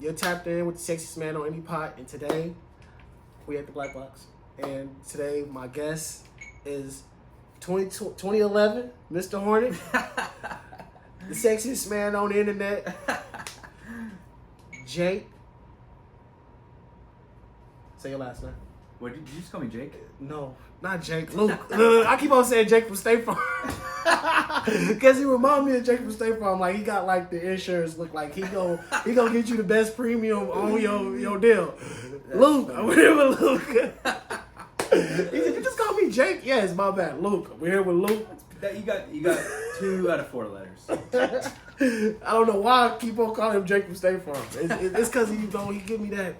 You're tapped in with the sexiest man on Indypot, and today we at the Black Box. And today my guest is 2011, Mr. Hornet, the sexiest man on the internet, Jake. Say your last name. What did you just call me, Jake? No, not Jake. Luke. I keep on saying Jake from State Farm. Because he remind me of Jake from State Farm. Like, he got, like, the insurance look like he gonna get you the best premium on your deal. That's Luke. Funny. I'm here with Luke. He said, you just call me Jake? Yeah, it's my bad. Luke. We're here with Luke. You got 2 out of 4 letters. I don't know why I keep on calling him Jake from State Farm. It's because he give me that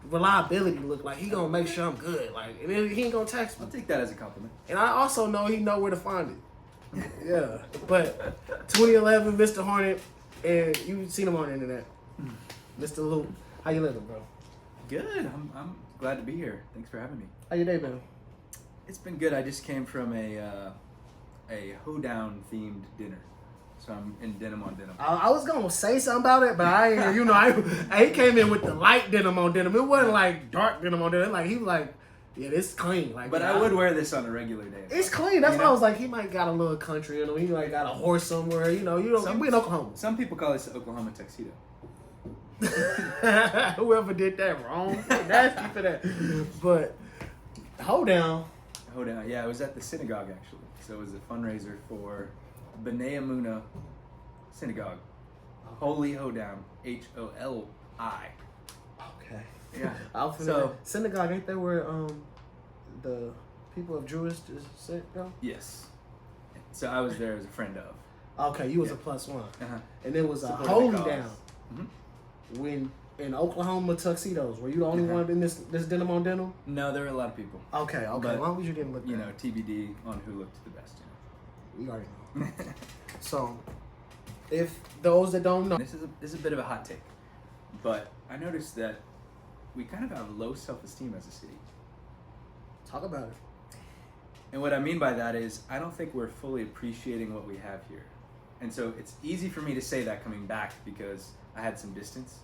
reliability look, like he gonna make sure I'm good, like, and then he ain't gonna text me. I'll take that as a compliment. And I also know he know where to find it. Yeah, but 2011, Mr. Hornet, and you seen him on the internet, Mr. Luke. How you living, bro? Good. I'm glad to be here. Thanks for having me. How your day been? It's been good. I just came from a hoedown themed dinner. So I'm in denim on denim. I was gonna say something about it, but he came in with the light denim on denim. It wasn't like dark denim on denim. Like, he was like, yeah, this is clean. Like, but I would wear this on a regular day. It's clean. That's why I was like, he might got a little country in him. He like got a horse somewhere. We in Oklahoma. Some people call this Oklahoma tuxedo. Whoever did that wrong, nasty for that. But hold down. Yeah, it was at the synagogue actually. So it was a fundraiser for B'nai Amuna Synagogue. Holy Hoedown. H-O-L-I. Okay. Yeah. So synagogue, ain't that where the people of Jewish is sit go? Yes. So I was there as a friend of. Okay, you was a +1. Uh-huh. And there was a holy down. Mm-hmm. When in Oklahoma tuxedos, were you the only one in this denim on denim? No, there were a lot of people. Okay. But, why was you getting looked at? TBD on who looked the best. You already know. So, if those that don't know, this is a bit of a hot take, but I noticed that we kind of have low self-esteem as a city. Talk about it. And what I mean by that is, I don't think we're fully appreciating what we have here. And so it's easy for me to say that coming back because I had some distance,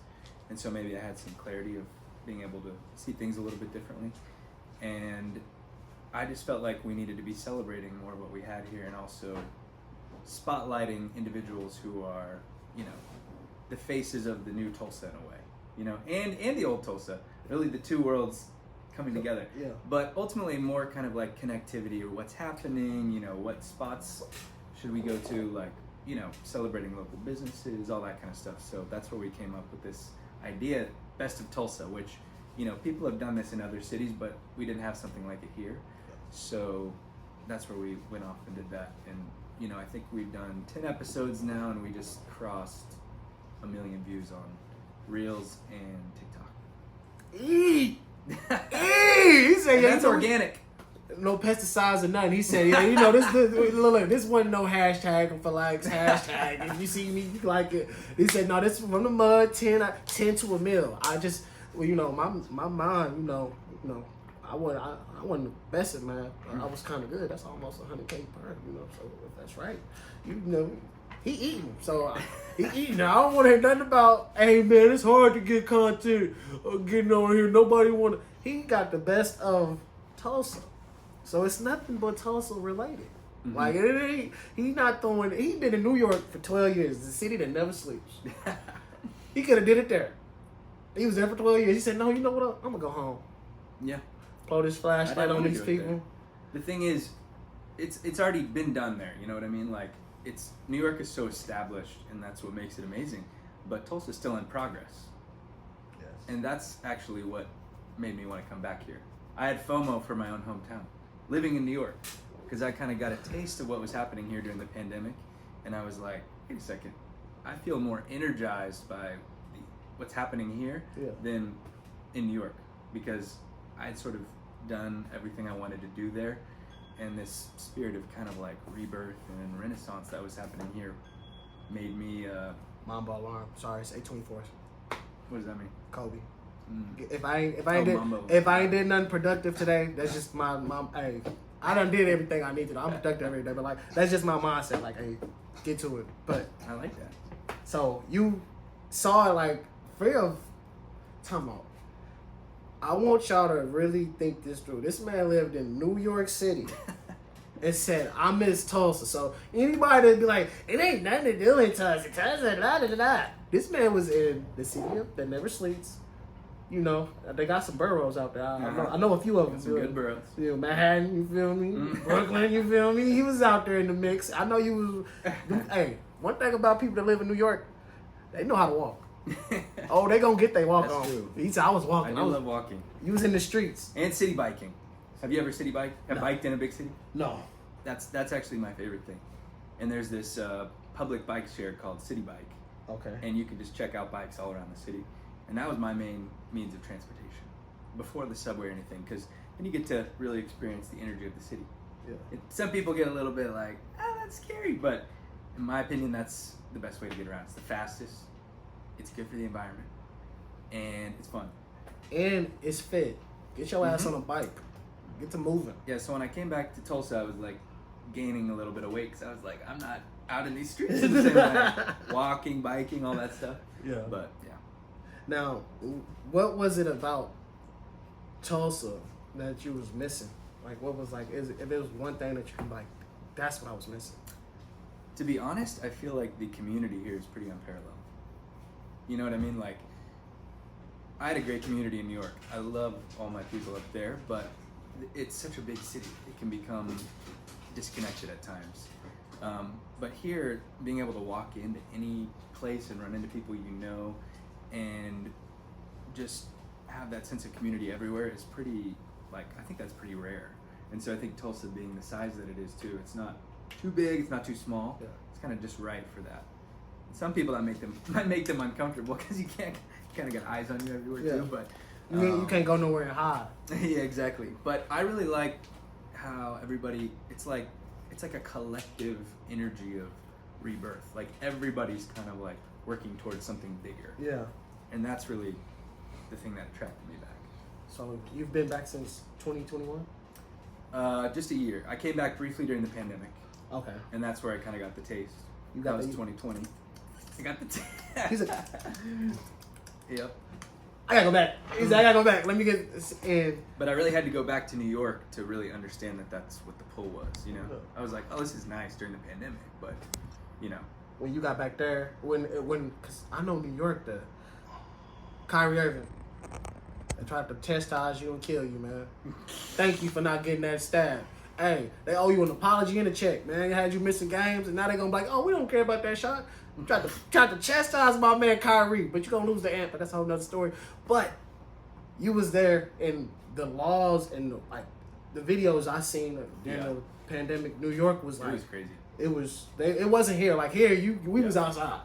and so maybe I had some clarity of being able to see things a little bit differently. And I just felt like we needed to be celebrating more of what we had here and also spotlighting individuals who are, the faces of the new Tulsa in a way, and the old Tulsa, really the two worlds coming together. Yeah. But ultimately more kind of like connectivity or what's happening, what spots should we go to, like, celebrating local businesses, all that kind of stuff. So that's where we came up with this idea, Best of Tulsa, which, people have done this in other cities, but we didn't have something like it here. So that's where we went off and did that. And, I think we've done 10 episodes now, and we just crossed 1 million views on Reels and TikTok. He said, that's organic. No pesticides or nothing. He said, this wasn't no hashtag for likes, hashtag. If you see me, you like it. He said, no, this is from the mud, 10 to a mil. I just, my mind, I wasn't the best at math. I was kind of good. That's almost 100K per, so if that's right, he eating. So he eating. I don't want to hear nothing about, hey man, it's hard to get content getting over here. Nobody want to. He got the best of Tulsa. So it's nothing but Tulsa related. Mm-hmm. Like, he's not throwing. He been in New York for 12 years. The city that never sleeps. He could have did it there. He was there for 12 years. He said, no, you know what? I'm gonna go home. Yeah. Blow this flashlight on these people. The thing is, it's already been done there. You know what I mean? Like, New York is so established, and that's what makes it amazing. But Tulsa's still in progress. Yes. And that's actually what made me want to come back here. I had FOMO for my own hometown, living in New York, because I kind of got a taste of what was happening here during the pandemic, and I was like, wait a second, I feel more energized by what's happening here than in New York, because I'd sort of done everything I wanted to do there, and this spirit of kind of like rebirth and renaissance that was happening here made me Mamba alarm. Sorry, it's 8:24. What does that mean? Kobe. If I ain't did nothing productive today, that's just my mom. Hey, I done did everything I need to do. I'm productive every day, but like that's just my mindset. Like, hey, get to it. But I like that. So you saw it like Time out. I want y'all to really think this through. This man lived in New York City and said, I miss Tulsa. So anybody that'd be like, it ain't nothing to do in Tulsa. Tulsa, da da da da. This man was in the city that never sleeps. You know, they got some boroughs out there. I know a few of them. Some good boroughs. You know, Manhattan, you feel me? Brooklyn, you feel me? He was out there in the mix. I know you was. Hey, one thing about people that live in New York, they know how to walk. Oh, they gonna get their walk on. True. He said, I was walking. I love walking. You was in the streets. And city biking. Have you ever city biked? Have biked in a big city? No. That's actually my favorite thing. And there's this public bike share called City Bike. Okay. And you can just check out bikes all around the city. And that was my main means of transportation before the subway or anything, because then you get to really experience the energy of the city. Yeah. Some people get a little bit like, that's scary, but in my opinion, that's the best way to get around. It's the fastest, it's good for the environment, and it's fun. And it's fit. Get your ass on a bike. Get to moving. Yeah, so when I came back to Tulsa, I was like gaining a little bit of weight because I was like, I'm not out in these streets the same way. Walking, biking, all that stuff. Yeah. But yeah. Now, what was it about Tulsa that you was missing? Like, what was like, if it was one thing that you could like, that's what I was missing. To be honest, I feel like the community here is pretty unparalleled. You know what I mean? Like, I had a great community in New York. I love all my people up there, but it's such a big city. It can become disconnected at times. But here, being able to walk into any place and run into people you know and just have that sense of community everywhere is pretty, like, I think that's pretty rare. And so I think Tulsa being the size that it is too, it's not too big, it's not too small. Yeah. It's kind of just right for that. Some people that might make them uncomfortable because you kind of get eyes on you everywhere too. But you can't go nowhere and hide. Yeah, exactly. But I really like how everybody, it's like a collective energy of rebirth. Like everybody's kind of like working towards something bigger. Yeah. And that's really the thing that attracted me back. So you've been back since 2021? Just a year. I came back briefly during the pandemic. Okay. And that's where I kind of got the taste. That was 2020. I got the taste. He's like, yep. I gotta go back. He's like, I gotta go back. Let me get this in. But I really had to go back to New York to really understand that that's what the pull was, you know? I was like, oh, this is nice during the pandemic, but, you know. When you got back there, because I know New York, the Kyrie Irving, they tried to chastise you and kill you, man. Thank you for not getting that stab. Hey, they owe you an apology and a check, man. They had you missing games, and now they're gonna be like, oh, we don't care about that shot. Tried to chastise my man Kyrie, but you're gonna lose the amp, but that's a whole nother story. But you was there, and the laws and the videos I seen during the pandemic, New York was like, it was It crazy. wasn't here. Like here, we was outside.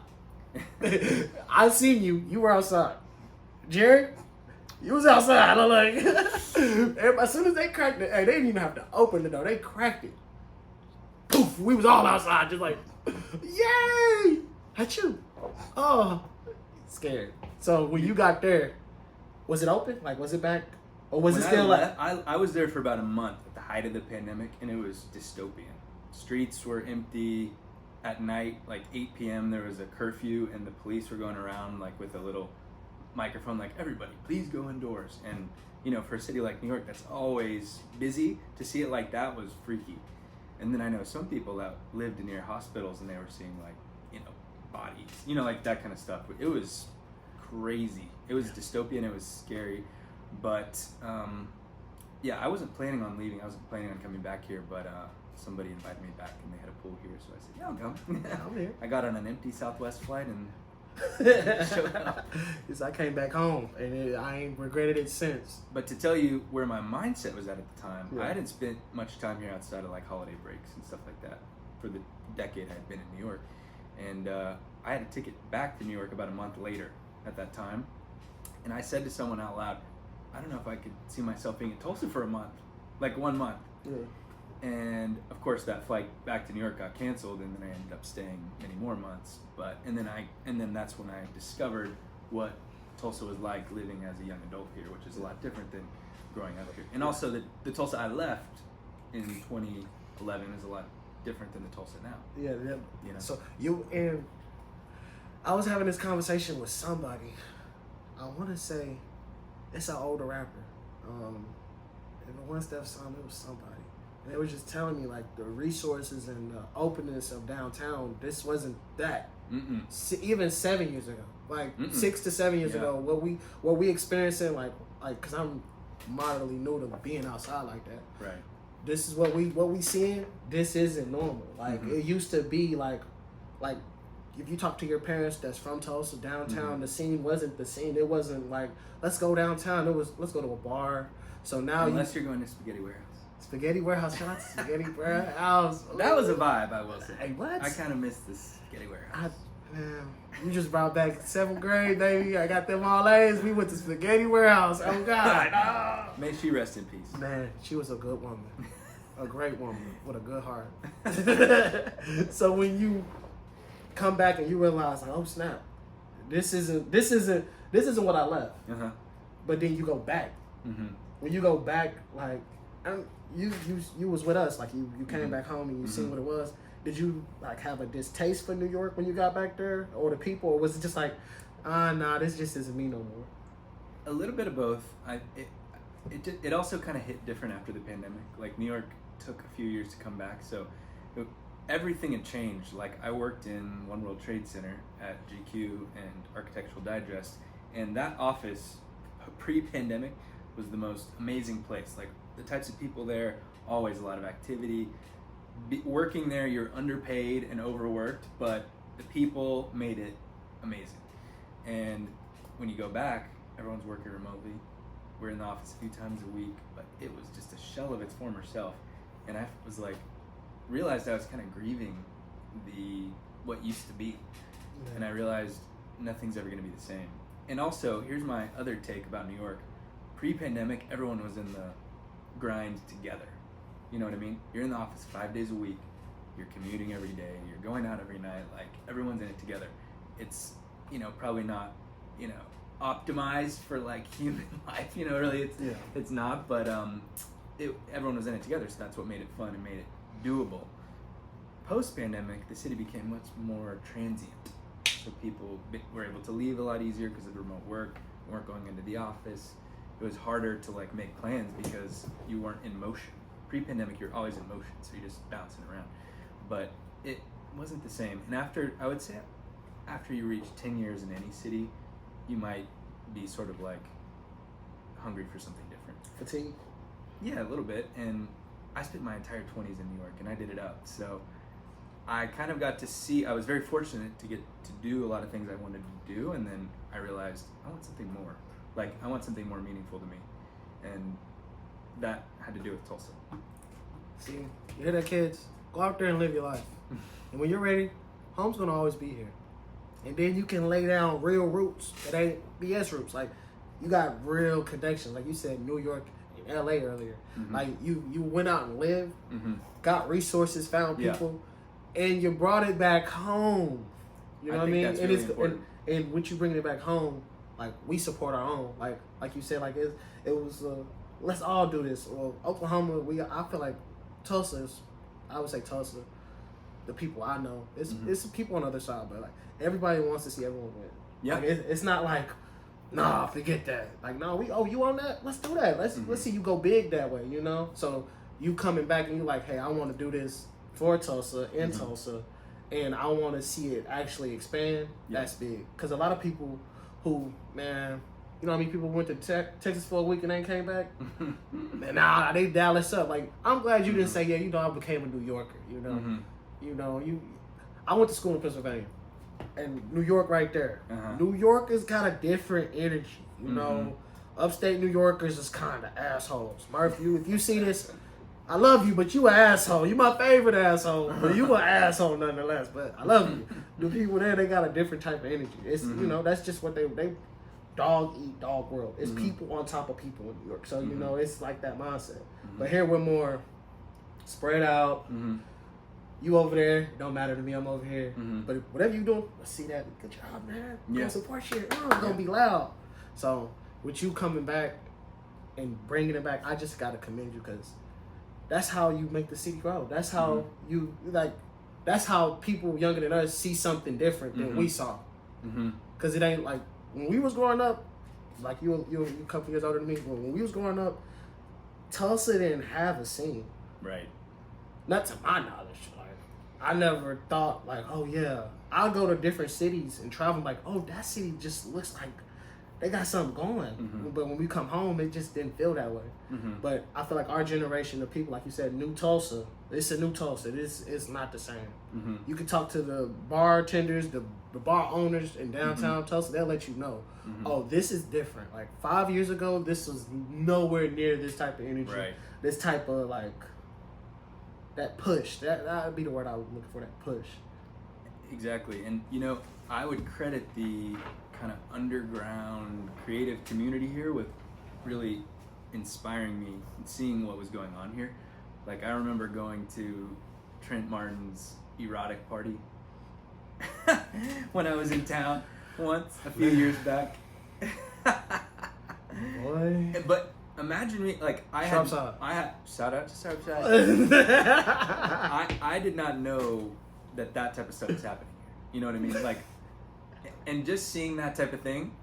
I seen you. You were outside. Jared, you was outside. I'm like, as soon as they cracked it, hey, they didn't even have to open the door. They cracked it. Poof, we was all outside, just like, yay! At you. Oh, scared. So when you got there, was it open? Like, was it back? Or was it still like? I was there for about a month at the height of the pandemic, and it was dystopian. Streets were empty. At night, like 8 p.m., there was a curfew, and the police were going around like with a little microphone, like, everybody, please go indoors. And, you know, for a city like New York, that's always busy. To see it like that was freaky. And then I know some people that lived near hospitals, and they were seeing, like, you know, bodies, you know, like that kind of stuff. It was crazy. It was dystopian. It was scary. But, yeah, I wasn't planning on leaving. I wasn't planning on coming back here, but somebody invited me back, and they had a pool here, so I said, yeah, I'll come. I'm here. I got on an empty Southwest flight and showed up. I came back home, and I ain't regretted it since. But to tell you where my mindset was at the time, I hadn't spent much time here outside of like holiday breaks and stuff like that for the decade I had been in New York. And I had a ticket back to New York about a month later at that time. And I said to someone out loud, I don't know if I could see myself being in Tulsa for a month, like 1 month. Yeah. And of course that flight back to New York got canceled, and then I ended up staying many more months. And then that's when I discovered what Tulsa was like living as a young adult here, which is a lot different than growing up here. And also the Tulsa I left in 2011 is a lot different than the Tulsa now. Yeah, you know. So I was having this conversation with somebody. I want to say It's an older rapper. If it wasn't Steph Son, it was somebody. And they were just telling me like the resources and the openness of downtown. This wasn't that. Even 7 years ago, like 6 to 7 years ago, what we experiencing like because I'm moderately new to being outside like that. Right. This is what we seeing. This isn't normal. Like it used to be like if you talk to your parents that's from Tulsa downtown, the scene wasn't the scene. It wasn't like let's go downtown. It was let's go to a bar. So now unless you're going to Spaghetti Warehouse. Spaghetti Warehouse, shout out to Spaghetti Warehouse. That was a vibe, I will say. Hey, what? I kind of missed this Spaghetti Warehouse. Man, you just brought back 7th grade, baby. I got them all A's. We went to Spaghetti Warehouse. Oh, God. Oh. May she rest in peace. Man, she was a good woman. A great woman with a good heart. So when you come back and you realize, like, oh, snap. This isn't what I left. But then you go back. When you go back, like, you was with us. Like, you came back home and you seen what it was. Did you like have a distaste for New York when you got back there, or the people, or was it just like, nah, this just isn't me no more? A little bit of both. It also kind of hit different after the pandemic. Like New York took a few years to come back, so everything had changed. Like I worked in One World Trade Center at GQ and Architectural Digest, and that office pre-pandemic was the most amazing place. Like the types of people there, always a lot of activity. Working there, you're underpaid and overworked, but the people made it amazing. And when you go back, everyone's working remotely. We're in the office a few times a week, but it was just a shell of its former self. And I was like, realized I was kind of grieving what used to be. And I realized nothing's ever going to be the same. And also, here's my other take about New York. Pre-pandemic, everyone was in the grind together. You know what I mean? You're in the office 5 days a week. You're commuting every day. You're going out every night. Like everyone's in it together. It's, probably not, optimized for like human life. Really, it's not. But everyone was in it together, so that's what made it fun and made it doable. Post-pandemic, the city became much more transient. So people were able to leave a lot easier because of remote work. Weren't going into the office. It was harder to like make plans because you weren't in motion. Pre-pandemic, you're always in motion, so you're just bouncing around. But it wasn't the same. And I would say, after you reach 10 years in any city, you might be sort of like hungry for something different. Fatigue? Yeah, a little bit. And I spent my entire 20s in New York, and I did it up. So I kind of got to see, I was very fortunate to get to do a lot of things I wanted to do, and then I realized I want something more. Like, I want something more meaningful to me. And that had to do with Tulsa. See, you hear that, kids? Go out there and live your life. And when you're ready, home's gonna always be here. And then you can lay down real roots that ain't BS roots. Like, you got real connections. Like you said, New York and LA earlier. Like, you went out and lived, got resources, found people, and you brought it back home. You know what I mean? That's really important. And when you bring it back home, like, we support our own. Like you said, like, it was, let's all do this. Well, Oklahoma, I feel like Tulsa is, I would say Tulsa, the people I know, it's people on the other side, but like everybody wants to see everyone win. Yeah, like, it's not like, nah, forget that. Like, no, you on that? Let's do that. Let's see you go big that way. So you coming back and you like, hey, I want to do this for Tulsa in Tulsa, and I want to see it actually expand. That's big, because a lot of people who, man, you know how many people went to Texas for a week and then came back? Nah, they Dallas up. Like, I'm glad you didn't say, I became a New Yorker. I went to school in Pennsylvania, and New York right there. New Yorkers got a different energy. Upstate New Yorkers is kind of assholes. Murph, if you see this, I love you, but you an asshole. You my favorite asshole, but you an asshole nonetheless. But I love you. The people there, they got a different type of energy. It's that's just what they dog eat dog world. It's people on top of people in New York. So it's like that mindset. But here we're more spread out. You over there, it don't matter to me. I'm over here. But whatever you doing, let's see that. Good job, man. Gonna support you. I'm gonna be loud. So with you coming back and bringing it back, I just gotta commend you, because that's how you make the city grow. That's how you that's how people younger than us see something different than we saw. Because it ain't like when we was growing up, like you a couple years older than me. When we was growing up, Tulsa didn't have a scene. Right. Not to my knowledge. Like, I never thought like, oh yeah, I'll go to different cities and travel. Like, oh, that city just looks like they got something going. Mm-hmm. But when we come home, it just didn't feel that way. Mm-hmm. But I feel like our generation of people, like you said, new Tulsa. It's a new Tulsa. It's not the same. Mm-hmm. You can talk to the bartenders, the bar owners in downtown Tulsa. They'll let you know, oh, this is different. Like 5 years ago, this was nowhere near this type of energy. Right. This type of like that push. That would be the word I was looking for. That push. Exactly. And I would credit the kind of underground creative community here with really inspiring me and seeing what was going on here. Like, I remember going to Trent Martin's erotic party when I was in town once a few years back. Boy. But imagine me, like, I had shout out to Sharpside. I did not know that type of stuff was happening here. You know what I mean? Like, and just seeing that type of thing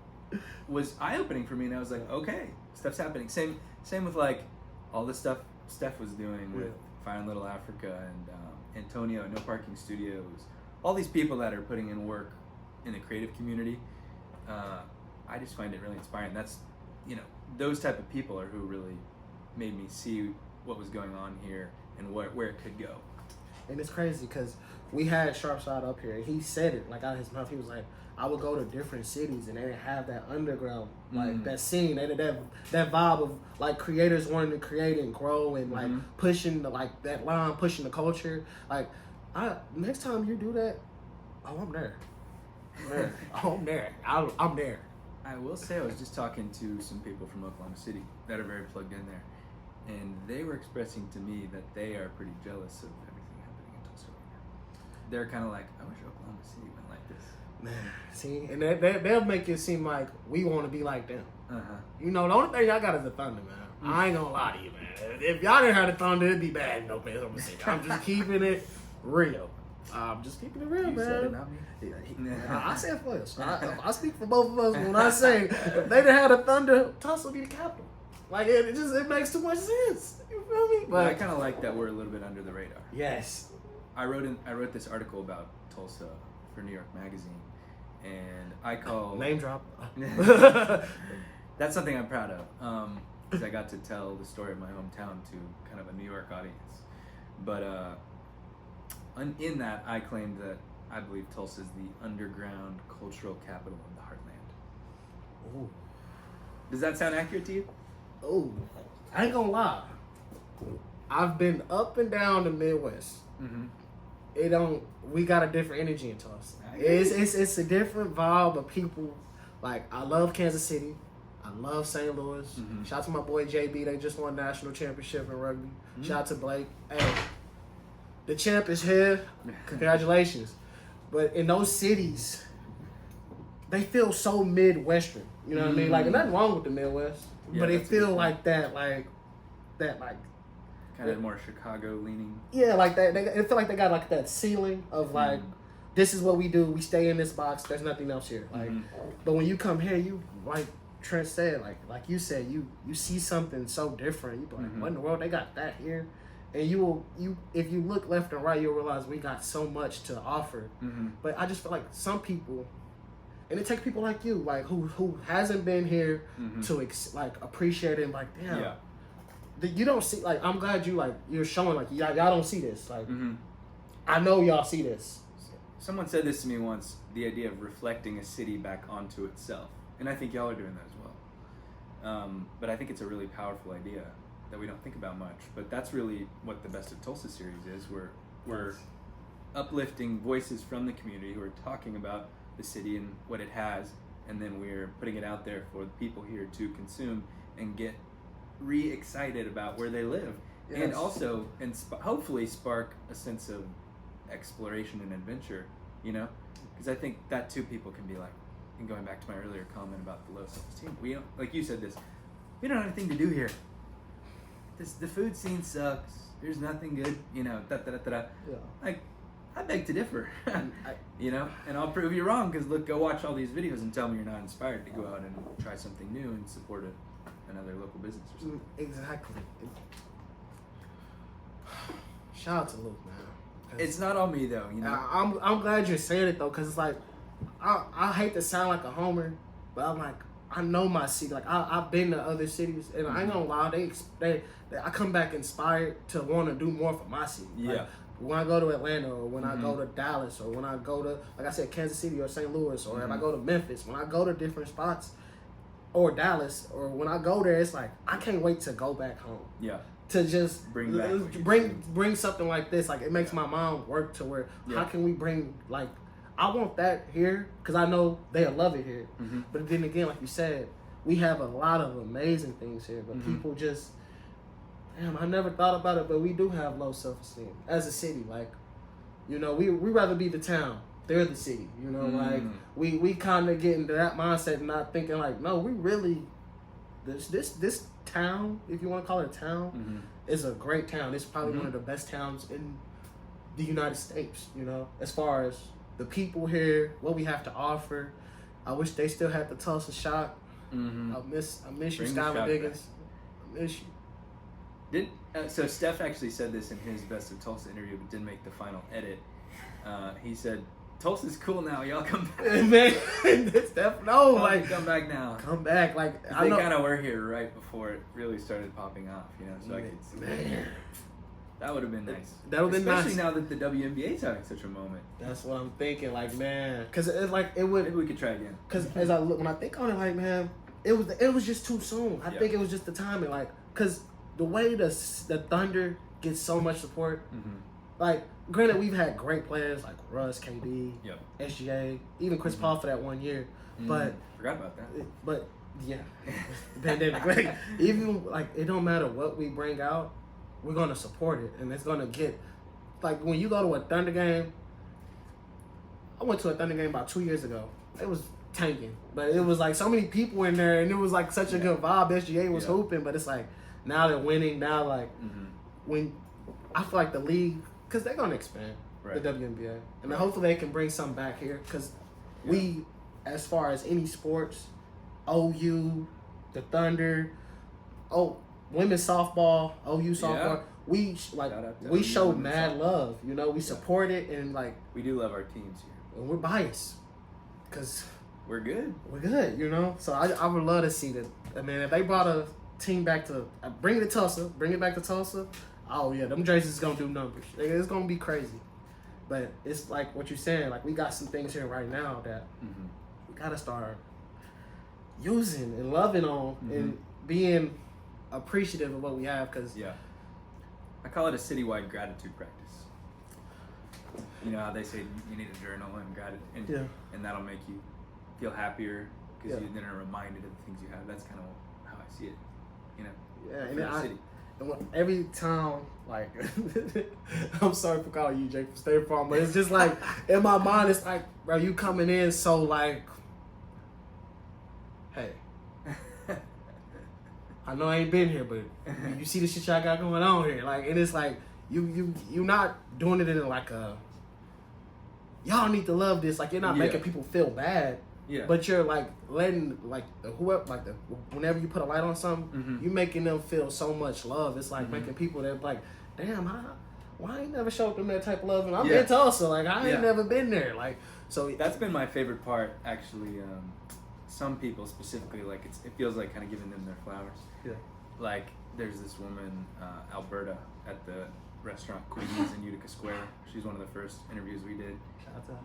was eye-opening for me, and I was like, okay, stuff's happening. Same with like all the stuff Steph was doing with Fire in Little Africa and Antonio at No Parking Studios. All these people that are putting in work in the creative community. I just find it really inspiring. That's, those type of people are who really made me see what was going on here and where it could go. And it's crazy because we had Sharpside up here, and he said it like out of his mouth. He was like, I would go to different cities and they didn't have that underground, like that scene, that vibe of like creators wanting to create and grow and like pushing that line, pushing the culture. Like, next time you do that, I'm there. I'm there. I'm there. I will say, I was just talking to some people from Oklahoma City that are very plugged in there, and they were expressing to me that they are pretty jealous of everything happening in Tulsa right now. They're kind of like, I wish Oklahoma City went like this. Man, see, and they'll make it seem like we want to be like them. Uh-huh. The only thing y'all got is the Thunder, man. I ain't gonna lie to you, man. If y'all didn't have the Thunder, it'd be bad in Oklahoma City. I'm just keeping it real. I'm just keeping it real, You man. said it, not me. I said for us. I speak for both of us when I say if they didn't have the Thunder, Tulsa would be the capital. Like, it makes too much sense. You feel me? But I kind of like that we're a little bit under the radar. Yes. I wrote this article about Tulsa for New York Magazine, and I call name drop. That's something I'm proud of, because I got to tell the story of my hometown to kind of a New York audience. But in that, I claimed that I believe Tulsa is the underground cultural capital of the heartland. Ooh. Does that sound accurate to you? Ooh. I ain't gonna lie. I've been up and down the Midwest. We got a different energy in Tulsa. It's a different vibe of people. Like, I love Kansas City. I love St. Louis. Shout out to my boy JB. They just won national championship in rugby. Shout out to Blake. Hey, the champ is here. Congratulations. But in those cities, they feel so Midwestern. You know what I mean? Like, nothing wrong with the Midwest. Yeah, but they feel like that, like kind of more Chicago leaning. Yeah, like that. They feel like they got like that ceiling of like, this is what we do. We stay in this box. There's nothing else here. Like, but when you come here, you, like Trent said, like you said, you see something so different. You be like, what in the world? They got that here, and you if you look left and right, you'll realize we got so much to offer. But I just feel like some people, and it takes people like you, like who hasn't been here to appreciate it. And like, damn. Yeah. You don't see, like, I'm glad you're showing, like, y'all don't see this. Like, I know y'all see this. Someone said this to me once, the idea of reflecting a city back onto itself. And I think y'all are doing that as well. But I think it's a really powerful idea that we don't think about much. But that's really what the Best of Tulsa series is. We're uplifting voices from the community who are talking about the city and what it has. And then we're putting it out there for the people here to consume and get re-excited about where they live, and also hopefully spark a sense of exploration and adventure, because I think that too people can be like, and going back to my earlier comment about the low self-esteem, we don't, like you said, we don't have anything to do here. The food scene sucks, there's nothing good, Yeah. Like, I beg to differ. You know, and I'll prove you wrong because look, go watch all these videos and tell me you're not inspired to go out and try something new and support another local business or something. Exactly. Shout out to Luke, man. It's not on me though, you know. I'm glad you're saying it though, cause it's like I hate to sound like a homer, but I'm like I know my city. Like I've been to other cities, and I ain't gonna lie, they I come back inspired to want to do more for my city. Yeah. Like, when I go to Atlanta, or when I go to Dallas, or when I go to, like I said, Kansas City or St. Louis, or if I go to Memphis, when I go to different spots, or Dallas, or when I go there, it's like I can't wait to go back home. Yeah. To just bring something like this. Like it makes my mind work to where how can we bring, like, I want that here because I know they'll love it here. But then again, like you said, we have a lot of amazing things here, but people just, damn, I never thought about it, but we do have low self-esteem as a city. Like, you know, we rather be the town. They're the city, you know, like we kind of get into that mindset and not thinking like, no, we really, this town, if you want to call it a town, is a great town. It's probably one of the best towns in the United States, you know, as far as the people here, what we have to offer. I wish they still had the Tulsa shot. I miss you, Skylar Diggins. I miss you. So Steph actually said this in his Best of Tulsa interview, but didn't make the final edit. He said, Tulsa's cool now, y'all come back. Man, Steph, no, like come back now. Come back, like they kind of were here right before it really started popping off, you know. So I could see that would have been nice. That would have been nice, especially now that the WNBA is having such a moment. That's what I'm thinking, like, man, because it's like it would. Maybe we could try again. Because as I look, when I think on it, like, man, it was just too soon. I think it was just the timing, like, because the way the Thunder gets so much support, like. Granted, we've had great players like Russ, KD, SGA, even Chris Paul for that 1 year. But forgot about that. But yeah, the pandemic. Like, even like it don't matter what we bring out, we're gonna support it, and it's gonna get like when you go to a Thunder game. I went to a Thunder game about 2 years ago. It was tanking, but it was like so many people in there, and it was like such a good vibe. SGA was hooping, but it's like now they're winning. Now like when I feel like the league. Because they're going to expand the WNBA. And hopefully they can bring something back here. Because we, as far as any sports, OU, the Thunder, women's softball, OU softball, we show mad love. You know, we support it and like... We do love our teams here. And we're biased. Because... We're good. We're good, you know? So I would love to see that. I mean, if they brought a team back to... bring it back to Tulsa... Oh yeah, them jerseys is gonna do numbers. It's gonna be crazy, but it's like what you're saying. Like we got some things here right now that we gotta start using and loving on and being appreciative of what we have. Cause I call it a citywide gratitude practice. You know how they say you need a journal and that'll make you feel happier because you then are reminded of the things you have. That's kind of how I see it. You know, city. And every time, like, I'm sorry for calling you Jake from State Farm, but it's just like, in my mind, it's like, bro, you coming in so like, hey, I know I ain't been here, but you see the shit y'all got going on here. Like, and it's like, you not doing it in like a, y'all need to love this. Like, you're not making people feel bad. Yeah. But you're like letting whenever you put a light on something, you making them feel so much love. It's like making people that like, damn, why I ain't never showed them that type of love? And I'm in Tulsa, like I ain't never been there. Like so that's been my favorite part actually. Some people specifically like it feels like kind of giving them their flowers. Yeah. Like there's this woman, Alberta, at the restaurant Queen's in Utica Square. She's one of the first interviews we did. Shout out to her.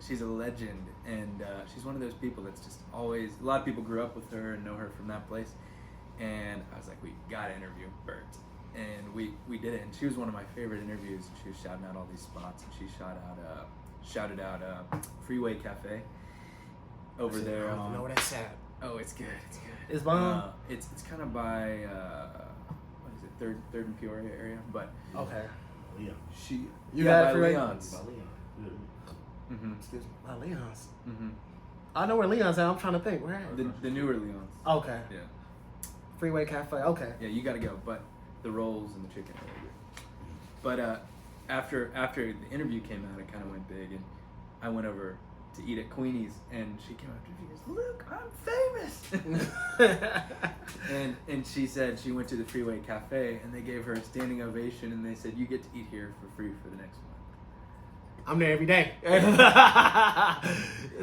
She's a legend, and she's one of those people that's just always. A lot of people grew up with her and know her from that place, and I was like, we gotta interview Bert, and we did it, and she was one of my favorite interviews. She was shouting out all these spots, and she shouted out Freeway Cafe over there. I don't know where that's at. Oh, it's good. It's good. It's bomb. It's kind of by what is it, Third and Peoria area, but okay. She got by Leon's. Excuse me. By Leon's. I know where Leon's at. I'm trying to think. Where at? The newer Leon's. Okay. Yeah. Freeway Cafe. Okay. Yeah, you got to go. But the rolls and the chicken are really good. But after the interview came out, it kind of went big, and I went over to eat at Queenie's, and she came up to me and goes, "Look, I'm famous." and she said she went to the Freeway Cafe, and they gave her a standing ovation, and they said, "You get to eat here for free for the next month." I'm there every day.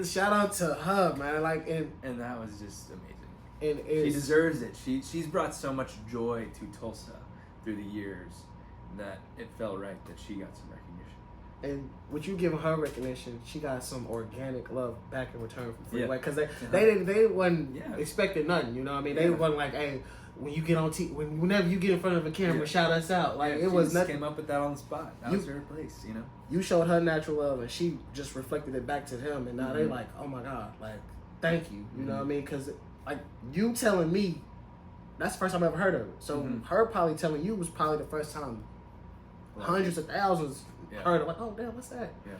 Shout out to her, man. And that was just amazing. And she deserves it. She's brought so much joy to Tulsa through the years that it felt right that she got some recognition. And with you giving her recognition, she got some organic love back in return from Freeway, because they wasn't expecting nothing. You know what I mean? They wasn't like, hey, when you get on whenever you get in front of a camera, shout us out. Like it was nothing. Came up with that on the spot. That was her place, you know. You showed her natural love, and she just reflected it back to them. And now they like, oh my God, like thank you. You know what I mean? Because like you telling me, that's the first time I ever heard of it. So her probably telling you was probably the first time hundreds of thousands heard it. Like, oh damn, what's that? Yeah.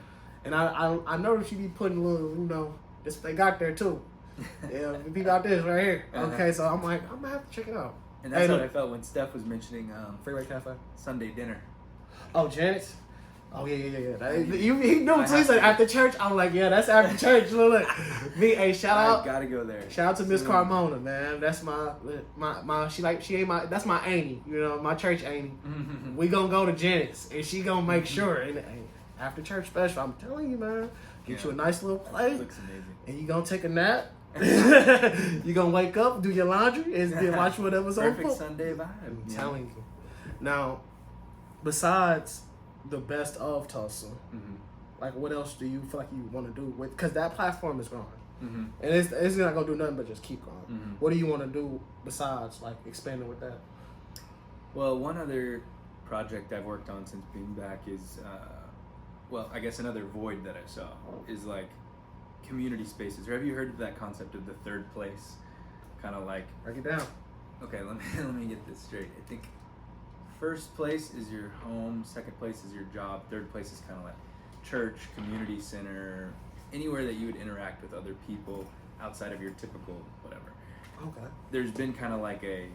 And I noticed you be putting little, you know, this they got there too. Yeah, we got this right here. Okay, so I'm like, I'm gonna have to check it out. And that's what I felt when Steph was mentioning Freeway Cafe Sunday dinner. Oh, Janet's. Oh yeah. He knew too. He said after church. I'm like, yeah, that's after church. Look. Hey, shout out. Gotta go there. Shout out to Miss Carmona, man. That's my she ain't my, that's my auntie. You know, my church auntie. We gonna go to Janet's, and she gonna make sure. And after church special, I'm telling you, man, get you a nice little plate. Looks amazing. And you gonna take a nap. You gonna wake up, do your laundry, and then watch whatever's on. Perfect Sunday vibe. I'm telling you. Now, besides the best of Tulsa, like what else do you feel like you want to do with? Because that platform is growing, and it's not gonna do nothing but just keep growing. What do you want to do besides like expanding with that? Well, one other project I've worked on since being back is, well, I guess another void that I saw is like community spaces. Or have you heard of that concept of the third place? Kind of like break it down. Okay, let me get this straight. I think first place is your home, second place is your job, third place is kind of like church, community center, anywhere that you would interact with other people outside of your typical whatever. Okay. There's been kind of like a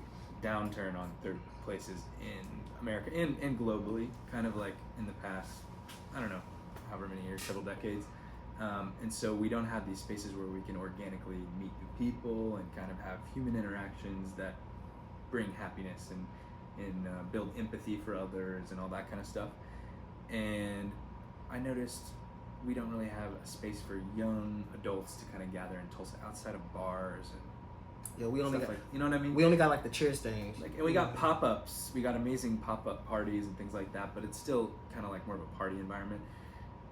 downturn on third places in America and globally, kind of like in the past, I don't know, however many years, several decades. And so we don't have these spaces where we can organically meet new people and kind of have human interactions that bring happiness and build empathy for others and all that kind of stuff. And I noticed we don't really have a space for young adults to kind of gather in Tulsa outside of bars and we only got, like, you know what I mean? We only got like the cheers things. Like, and we got pop-ups. We got amazing pop-up parties and things like that, but it's still kind of like more of a party environment.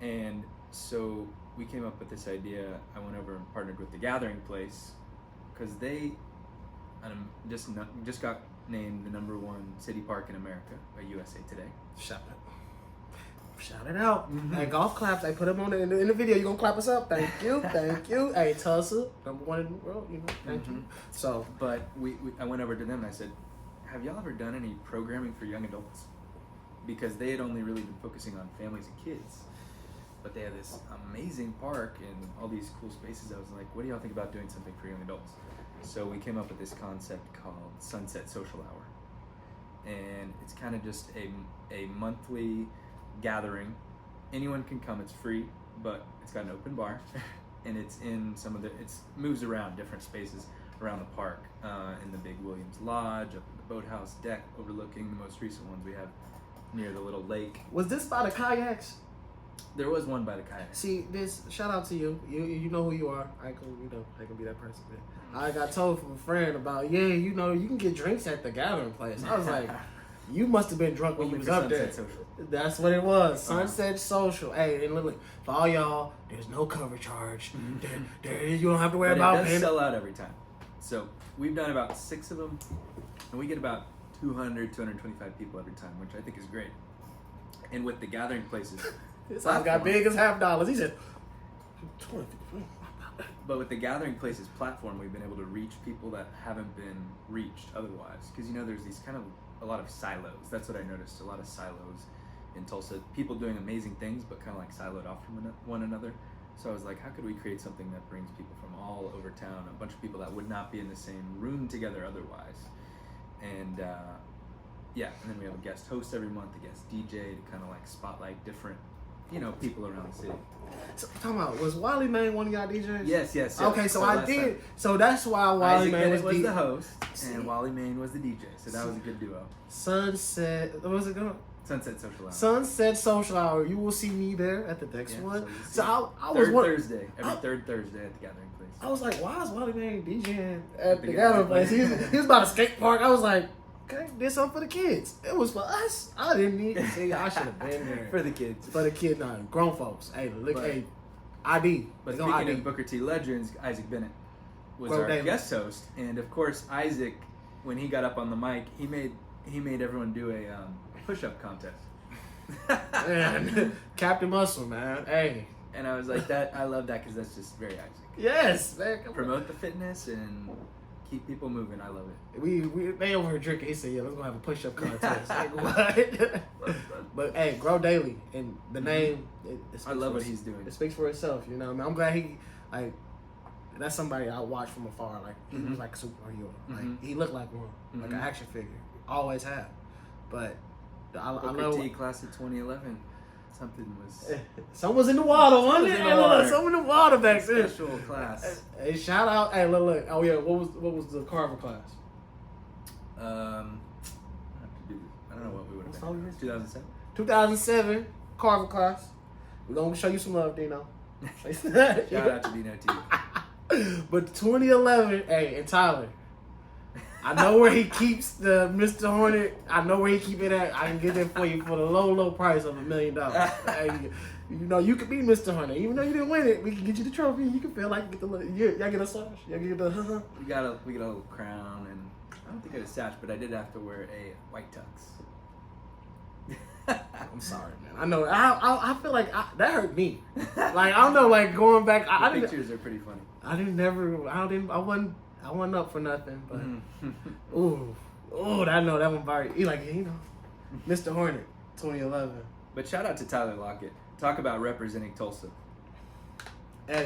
And so we came up with this idea. I went over and partnered with the Gathering Place because they just got named the #1 city park in America by USA Today. Shout it out. Hey, golf claps. I put them on in the video. You gonna clap us up? Thank you. Hey, Tulsa, #1 in the world. You know, thank you. So, but I went over to them and I said, "Have y'all ever done any programming for young adults?" Because they had only really been focusing on families and kids. But they had this amazing park and all these cool spaces. I was like, what do y'all think about doing something for young adults? So we came up with this concept called Sunset Social Hour. And it's kind of just a monthly gathering. Anyone can come, it's free, but it's got an open bar. And it's in it moves around different spaces around the park. In the big Williams Lodge, up in the boathouse deck overlooking the most recent ones we have near the little lake. Was this by the kayaks? There was one by the kayak. See, this shout out to you. You know who you are. I can be that person. I got told from a friend about you can get drinks at the Gathering Place. I was like, you must have been drunk when you was up there. Social. That's what it was. Sunset Social. Hey, and literally for all y'all, there's no cover charge. You don't have to worry about it. It does sell out every time. So we've done about 6 of them, and we get about 225 people every time, which I think is great. And with the Gathering Places. This house got big as $50. He said, but with the Gathering Places platform, we've been able to reach people that haven't been reached otherwise. Because, there's these kind of a lot of silos. That's what I noticed, a lot of silos in Tulsa. People doing amazing things, but kind of like siloed off from one another. So I was like, how could we create something that brings people from all over town, a bunch of people that would not be in the same room together otherwise? And Yeah, and then we have a guest host every month, a guest DJ to kind of like spotlight different, people around the city. So, talking about, was Wally Main one of y'all DJs? Yes. Okay, so I last did. time, So that's why Wally Isaac Main Bennett was the the host, and Wally Main was the DJ. So that was a good duo. Sunset. What was it called? Sunset Social Hour. Sunset Social Hour. You will see me there at the next one. So I was third one. Thursday, third Thursday at the Gathering Place. I was like, why is Wally Main DJing at the Gathering Place? He was by the skate park. I was like, okay, did something for the kids. It was for us. I didn't need to see. I should have been there. For the kids. For the kids, not grown folks. Hey, look, hey, ID. But speaking of Booker T legends, Isaac Bennett was our guest host, and of course Isaac, when he got up on the mic, he made everyone do a push-up contest. Man, Captain Muscle, man. Hey. And I was like, I love that because that's just very Isaac. Yes, man. Promote the fitness and keep people moving. I love it. They over here drinking. He said, "Yeah, let's go have a push-up contest." Like, what? But hey, Grow Daily and the name. I love what he's doing. It speaks for itself. You know, what I mean, I'm glad he like. That's somebody I watch from afar. Like he was like a superhero. Like he looked like one, like an action figure. Always have. But I love T class of 2011. Something was. Someone was in the water, wasn't it? Someone in the water back then. Special class. Hey, shout out! Hey, look! Oh yeah, what was the Carver class? I don't know what we would have been. 2007. 2007 Carver class. We're gonna show you some love, Dino. Shout out to Dino too. But 2011, hey, and Tyler. I know where he keeps the Mr. Hornet. I know where he keep it at. I can get it for you for the low price of $1 million. Hey, you could be Mr. Hornet. Even though you didn't win it, we can get you the trophy. You can feel like you get y'all get a sash. Y'all get the We got a little crown, and I don't think I had a sash, but I did have to wear a white tux. I'm sorry, man. I know. I feel like that hurt me. Like I don't know. Like going back, the pictures are pretty funny. I wasn't up for nothing, but ooh, that one very. He like Mr. Hornet, 2011. But shout out to Tyler Lockett. Talk about representing Tulsa.